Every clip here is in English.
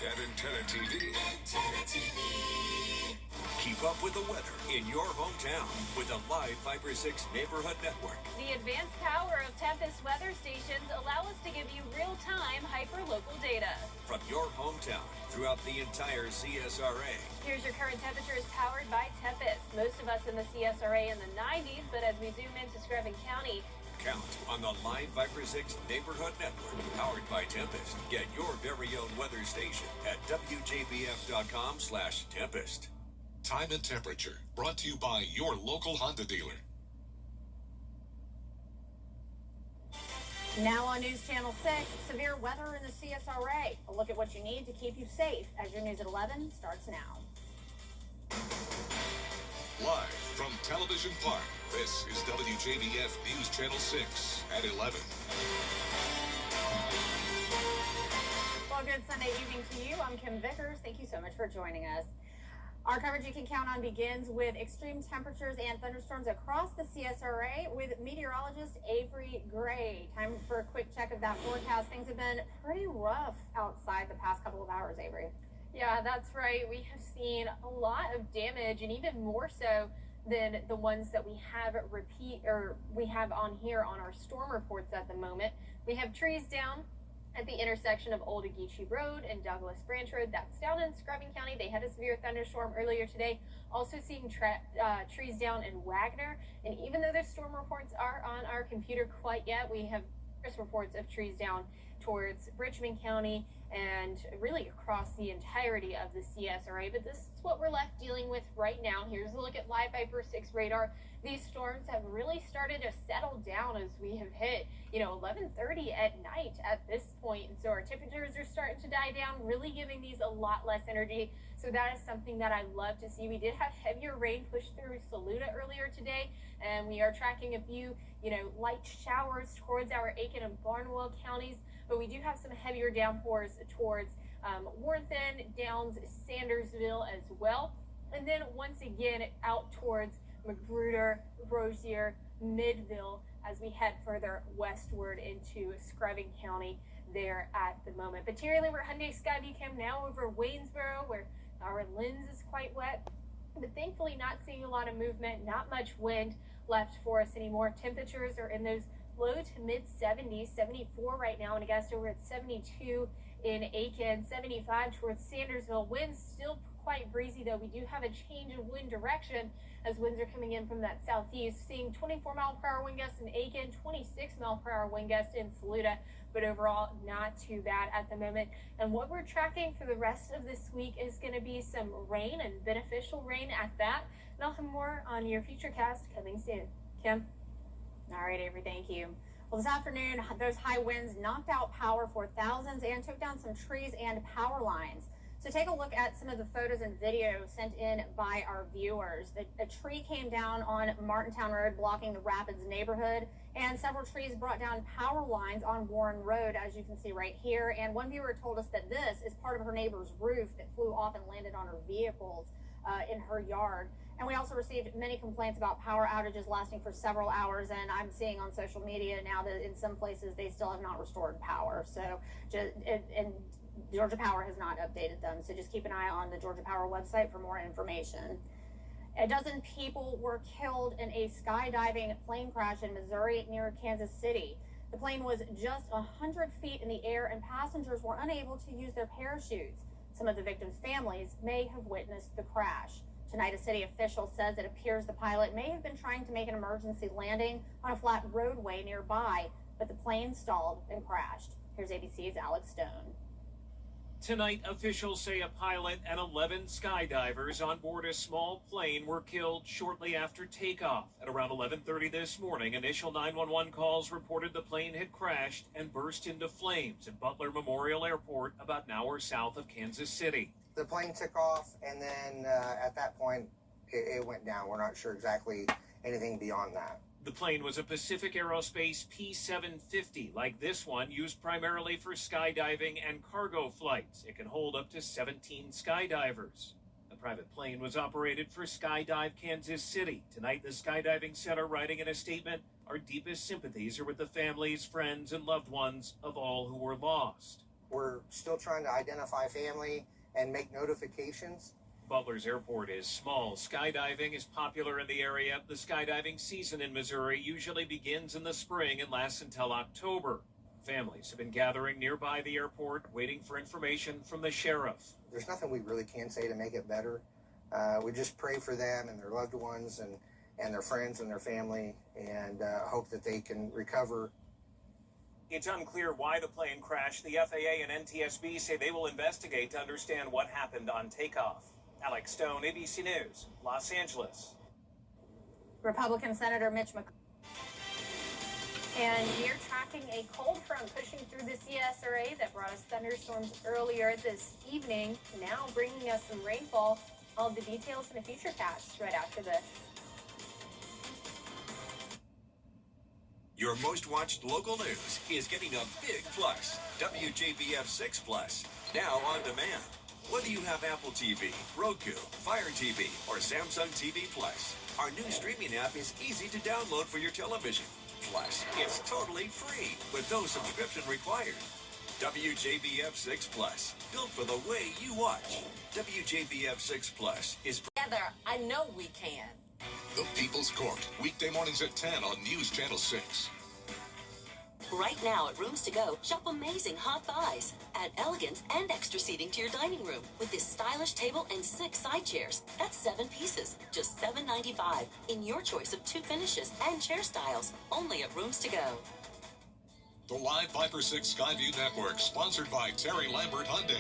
and Antenna TV. Keep up with the weather in your hometown with the live Fiber 6 Neighborhood Network. The advanced power of Tempest weather stations allow us to give you real-time hyper-local data. From your hometown throughout the entire CSRA. Here's your current temperatures powered by Tempest. Most of us in the CSRA in the 90s, but as we zoom into Screven County, Count on the live Viper 6 Neighborhood Network, powered by Tempest. Get your very own weather station at WJBF.com/Tempest. Time and temperature brought to you by your local Honda dealer. Now on News Channel 6, severe weather in the CSRA. A look at what you need to keep you safe as your News at 11 starts now. Live from Television Park, this is WJBF News Channel 6 at 11. Well, good Sunday evening to you. I'm Kim Vickers. Thank you so much for joining us. Our coverage you can count on begins with extreme temperatures and thunderstorms across the CSRA with meteorologist Avery Gray. Time for a quick check of that forecast. Things have been pretty rough outside the past couple of hours, Avery. Yeah, that's right. We have seen a lot of damage, and even more so than the ones that we have on here on our storm reports at the moment. We have trees down at the intersection of Old Ageechee Road and Douglas Branch Road. That's down in Screven County. They had a severe thunderstorm earlier today. Also seeing trees down in Wagner. And even though the storm reports are on our computer quite yet, we have reports of trees down towards Richmond County and really across the entirety of the CSRA. But this is what we're left dealing with right now. Here's a look at live Viper 6 radar. These storms have really started to settle down as we have hit, 11:30 at night at this point. And so our temperatures are starting to die down, really giving these a lot less energy. So that is something that I love to see. We did have heavier rain push through Saluda earlier today, and we are tracking a few, light showers towards our Aiken and Barnwell counties. But we do have some heavier downpours towards Warrenton, Downs, Sandersville as well. And then once again out towards Magruder, Rozier, Midville as we head further westward into Screven County there at the moment. But Terry Lambert Hyundai Skyview Cam now over Waynesboro, where our lens is quite wet. But thankfully not seeing a lot of movement, not much wind left for us anymore. Temperatures are in those low to mid 70s, 74 right now, and I guess over at 72 in Aiken, 75 towards Sandersville. Winds still quite breezy, though. We do have a change in wind direction as winds are coming in from that southeast, seeing 24-mile-per-hour wind gusts in Aiken, 26-mile-per-hour wind gusts in Saluda, but overall not too bad at the moment. And what we're tracking for the rest of this week is going to be some rain, and beneficial rain at that. And I'll have more on your Futurecast coming soon. Kim? All right, Avery, thank you. Well, this afternoon, those high winds knocked out power for thousands and took down some trees and power lines. So take a look at some of the photos and video sent in by our viewers. A tree came down on Martintown Road, blocking the Rapids neighborhood, and several trees brought down power lines on Warren Road, as you can see right here. And one viewer told us that this is part of her neighbor's roof that flew off and landed on her vehicles in her yard. And we also received many complaints about power outages lasting for several hours, and I'm seeing on social media now that in some places they still have not restored power. So, and Georgia Power has not updated them, so just keep an eye on the Georgia Power website for more information. A dozen people were killed in a skydiving plane crash in Missouri near Kansas City. The plane was just 100 feet in the air, and passengers were unable to use their parachutes. Some of the victims' families may have witnessed the crash. Tonight, a city official says it appears the pilot may have been trying to make an emergency landing on a flat roadway nearby, but the plane stalled and crashed. Here's ABC's Alex Stone. Tonight, officials say a pilot and 11 skydivers on board a small plane were killed shortly after takeoff. At around 11:30 this morning, initial 911 calls reported the plane had crashed and burst into flames at Butler Memorial Airport, about an hour south of Kansas City. The plane took off, and then at that point, it went down. We're not sure exactly anything beyond that. The plane was a Pacific Aerospace P-750, like this one, used primarily for skydiving and cargo flights. It can hold up to 17 skydivers. The private plane was operated for Skydive Kansas City. Tonight, the Skydiving Center writing in a statement, "Our deepest sympathies are with the families, friends, and loved ones of all who were lost." We're still trying to identify family and make notifications. Butler's Airport is small. Skydiving is popular in the area. The skydiving season in Missouri usually begins in the spring and lasts until October. Families have been gathering nearby the airport, waiting for information from the sheriff. There's nothing we really can say to make it better. We just pray for them and their loved ones and their friends and their family, and hope that they can recover. It's unclear why the plane crashed. The FAA and NTSB say they will investigate to understand what happened on takeoff. Alex Stone, ABC News, Los Angeles. Republican Senator Mitch McConnell. And we're tracking a cold front pushing through the CSRA that brought us thunderstorms earlier this evening, now bringing us some rainfall. All the details in a future cast right after this. Your most watched local news is getting a big plus. WJBF 6 Plus, now on demand. Whether you have Apple TV, Roku, Fire TV, or Samsung TV Plus, our new streaming app is easy to download for your television. Plus, it's totally free with no subscription required. WJBF 6 Plus, built for the way you watch. WJBF 6 Plus is Together, I know we can. The People's Court, weekday mornings at 10 on News Channel 6. Right now at Rooms To Go, shop amazing hot buys. Add elegance and extra seating to your dining room with this stylish table and 6 side chairs. That's 7 pieces, just $7.95 in your choice of 2 finishes and chair styles. Only at Rooms To Go. The live Viper 6 Skyview Network, sponsored by Terry Lambert Hyundai.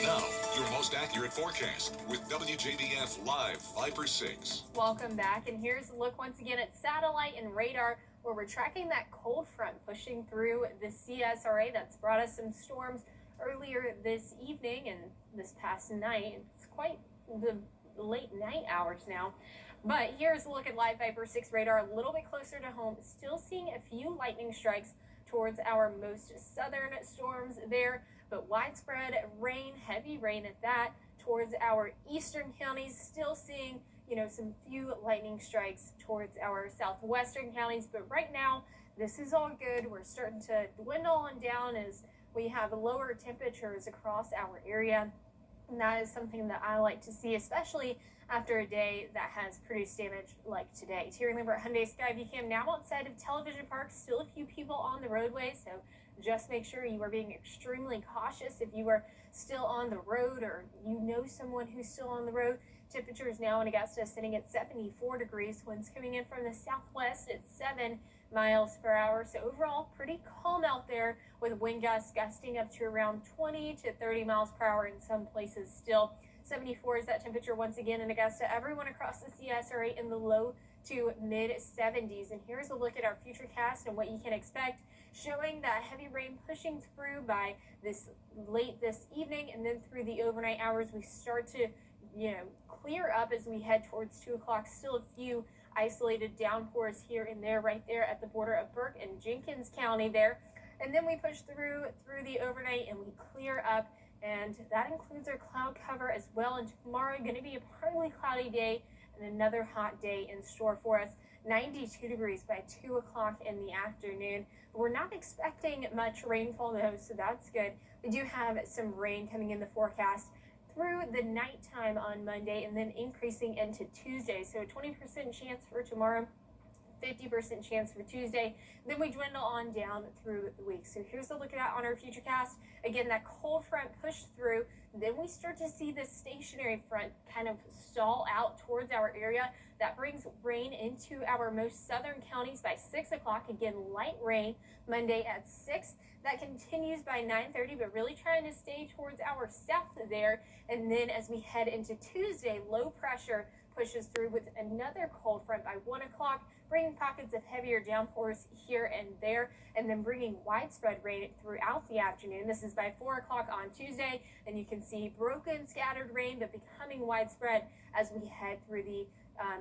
Now, your most accurate forecast with WJBF Live Viper 6. Welcome back, and here's a look once again at satellite and radar, where we're tracking that cold front pushing through the CSRA that's brought us some storms earlier this evening and this past night. It's quite the late night hours now. But here's a look at live Viper 6 radar a little bit closer to home. Still seeing a few lightning strikes towards our most southern storms there, but widespread rain, heavy rain at that, towards our eastern counties. Still seeing, some few lightning strikes towards our southwestern counties. But right now, this is all good. We're starting to dwindle on down as we have lower temperatures across our area. And that is something that I like to see, especially after a day that has produced damage like today. Terry Lambert Hyundai Skyview Cam now outside of Television Park. Still a few people on the roadway, so just make sure you are being extremely cautious if you are still on the road or you know someone who's still on the road. Temperatures now in Augusta sitting at 74 degrees. Winds coming in from the southwest at 7 miles per hour. So overall, pretty calm out there with wind gusts gusting up to around 20 to 30 miles per hour in some places still. 74 is that temperature once again in Augusta. Everyone across the CSRA in the low to mid 70s. And here's a look at our future cast and what you can expect, showing that heavy rain pushing through by late this evening, and then through the overnight hours we start to clear up as we head towards 2 o'clock. Still a few isolated downpours here and there, right there at the border of Burke and Jenkins County there. And then we push through the overnight and we clear up, and that includes our cloud cover as well. And tomorrow going to be a partly cloudy day and another hot day in store for us. 92 degrees by 2 o'clock in the afternoon. We're not expecting much rainfall though, so that's good. We do have some rain coming in the forecast through the nighttime on Monday and then increasing into Tuesday. So a 20% chance for tomorrow, 50% chance for Tuesday. Then we dwindle on down through the week. So here's a look at that on our future cast. Again, that cold front pushed through. Then we start to see this stationary front kind of stall out towards our area. That brings rain into our most southern counties by 6 o'clock. Again, light rain Monday at 6. That continues by 9:30, but really trying to stay towards our south there. And then as we head into Tuesday, low pressure pushes through with another cold front by 1 o'clock, bringing pockets of heavier downpours here and there, and then bringing widespread rain throughout the afternoon. This is by 4 o'clock on Tuesday, and you can see broken, scattered rain, but becoming widespread as we head through the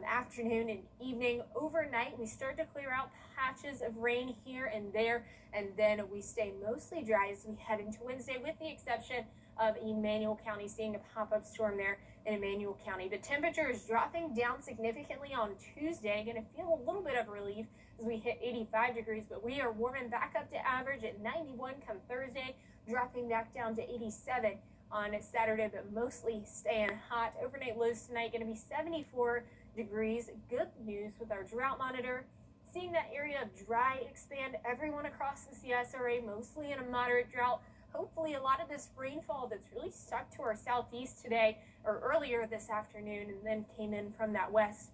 afternoon and evening. Overnight, we start to clear out patches of rain here and there, and then we stay mostly dry as we head into Wednesday, with the exception of Emmanuel County, seeing a pop-up storm there in Emmanuel County. The temperature is dropping down significantly on Tuesday. Going to feel a little bit of relief as we hit 85 degrees, but we are warming back up to average at 91 come Thursday, dropping back down to 87 on Saturday, but mostly staying hot. Overnight lows tonight going to be 74 degrees. Good news with our drought monitor. Seeing that area of dry expand, everyone across the CSRA mostly in a moderate drought. Hopefully a lot of this rainfall that's really stuck to our southeast today or earlier this afternoon and then came in from that west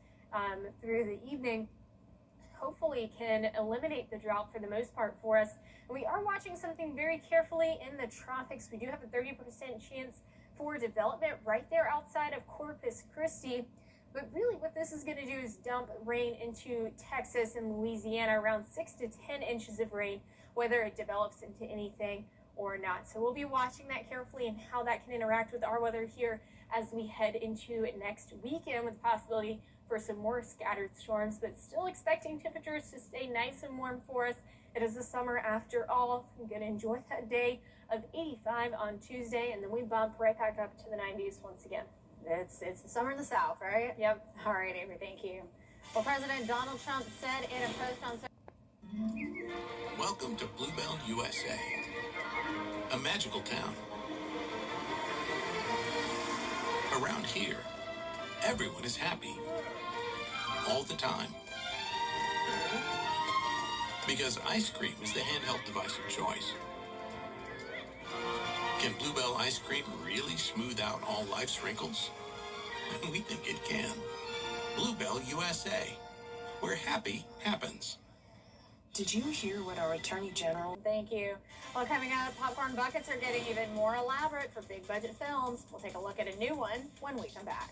through the evening, hopefully can eliminate the drought for the most part for us. And we are watching something very carefully in the tropics. We do have a 30% chance for development right there outside of Corpus Christi. But really what this is going to do is dump rain into Texas and Louisiana, around 6 to 10 inches of rain, whether it develops into anything or not. So we'll be watching that carefully and how that can interact with our weather here as we head into next weekend, with the possibility for some more scattered storms, but still expecting temperatures to stay nice and warm for us. It is the summer after all. I'm going to enjoy that day of 85 on Tuesday, and then we bump right back up to the 90s once again. It's the summer in the South, right? Yep. All right, Avery, thank you. Well, President Donald Trump said in a post on Welcome to Bluebell, USA, a magical town. Around here, everyone is happy all the time. Because ice cream is the handheld device of choice. Can Bluebell ice cream really smooth out all life's wrinkles? We think it can. Bluebell USA, where happy happens. Did you hear what our Attorney General... Thank you. Well, coming up, popcorn buckets are getting even more elaborate for big budget films. We'll take a look at a new one when we come back.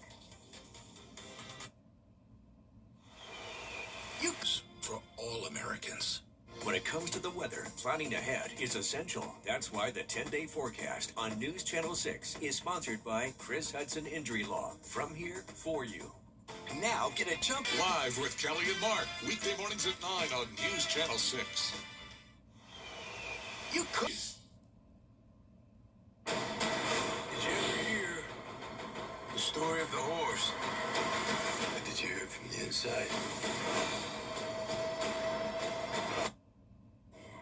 For all Americans. When it comes to the weather, planning ahead is essential. That's why the 10-day forecast on News Channel 6 is sponsored by Chris Hudson Injury Law. From here, for you. Now get a jump live with Kelly and Mark. Weekday mornings at 9 on News Channel 6. You could. Did you ever hear the story of the horse? What did you hear from the inside?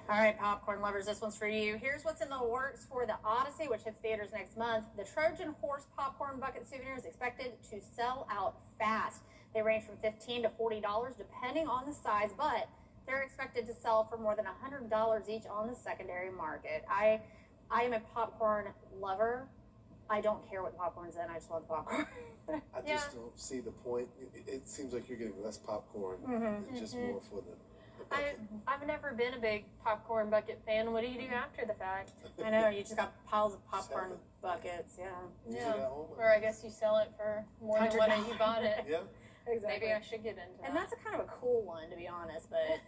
All right, popcorn lovers, this one's for you. Here's what's in the works for The Odyssey, which hits theaters next month. The Trojan Horse popcorn bucket souvenir is expected to sell out fast. They range from $15 to $40 depending on the size, but they're expected to sell for more than $100 each on the secondary market. I am a popcorn lover. I don't care what the popcorn's in. I just love popcorn. I just don't see the point. It seems like you're getting less popcorn and just more for the bucket. I've never been a big popcorn bucket fan. What do you do after the fact? I know, you just got piles of popcorn buckets, yeah. Use it at home. Or I guess you sell it for more than what you bought it. Yeah. Exactly. Maybe I should get into that. And that's a kind of a cool one, to be honest, but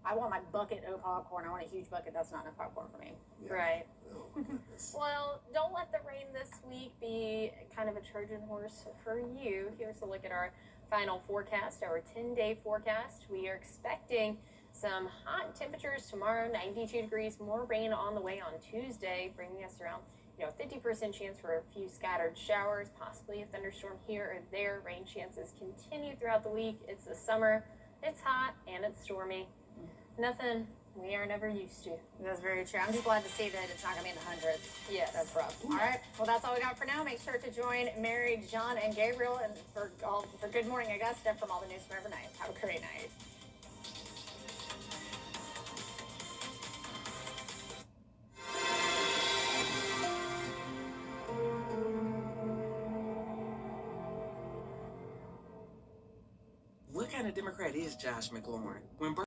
I want my bucket of popcorn. I want a huge bucket. That's not enough popcorn for me. Yeah. Right. Oh, my goodness. Well, don't let the rain this week be kind of a Trojan horse for you. Here's a look at our final forecast, our 10-day forecast. We are expecting some hot temperatures tomorrow, 92 degrees, more rain on the way on Tuesday, bringing us around 50% chance for a few scattered showers, possibly a thunderstorm here or there. Rain chances continue throughout the week. It's the summer, it's hot, and it's stormy. Nothing we are never used to. That's very true. I'm just glad to see that it's not going to be in the hundreds. Yes. That's rough. All right. Well, that's all we got for now. Make sure to join Mary, John, and Gabriel and for Good Morning Augusta from all the news from every night. Have a great night. What kind of Democrat is Josh McLaurin? When